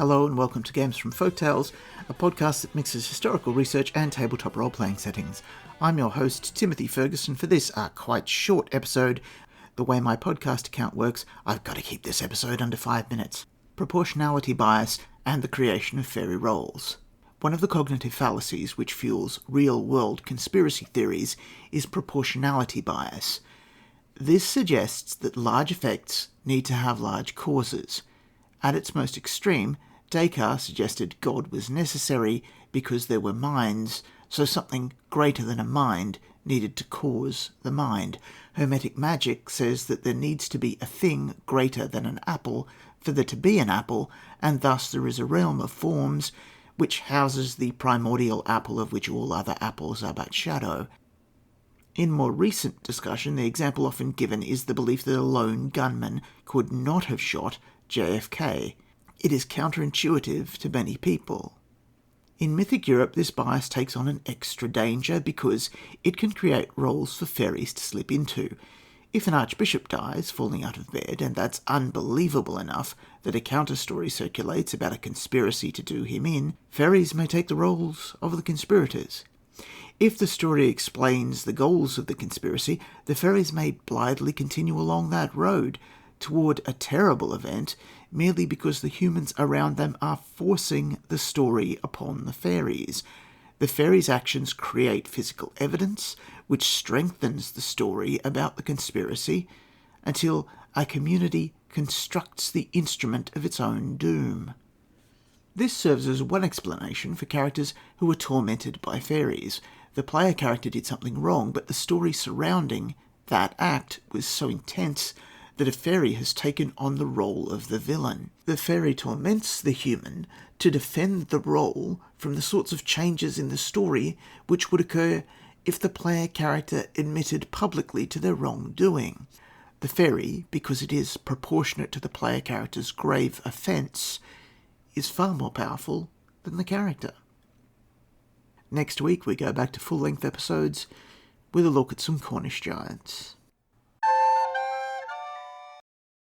Hello and welcome to Games from Folktales, a podcast that mixes historical research and tabletop role-playing settings. I'm your host, Timothy Ferguson. For this quite short episode, the way my podcast account works, I've got to keep this episode under 5 minutes. Proportionality bias and the creation of fairy roles. One of the cognitive fallacies which fuels real-world conspiracy theories is proportionality bias. This suggests that large effects need to have large causes. At its most extreme, Descartes suggested God was necessary because there were minds, so something greater than a mind needed to cause the mind. Hermetic magic says that there needs to be a thing greater than an apple for there to be an apple, and thus there is a realm of forms which houses the primordial apple of which all other apples are but shadow. In more recent discussion, the example often given is the belief that a lone gunman could not have shot JFK. It is counterintuitive to many people. In mythic Europe, this bias takes on an extra danger because it can create roles for fairies to slip into. If an archbishop dies falling out of bed, and that's unbelievable enough that a counter-story circulates about a conspiracy to do him in, fairies may take the roles of the conspirators. If the story explains the goals of the conspiracy, the fairies may blithely continue along that road toward a terrible event merely because the humans around them are forcing the story upon the fairies. The fairies' actions create physical evidence which strengthens the story about the conspiracy until a community constructs the instrument of its own doom. This serves as one explanation for characters who are tormented by fairies. The player character did something wrong, but the story surrounding that act was so intense that a fairy has taken on the role of the villain. The fairy torments the human to defend the role from the sorts of changes in the story which would occur if the player character admitted publicly to their wrongdoing. The fairy, because it is proportionate to the player character's grave offence, is far more powerful than the character. Next week we go back to full-length episodes with a look at some Cornish giants.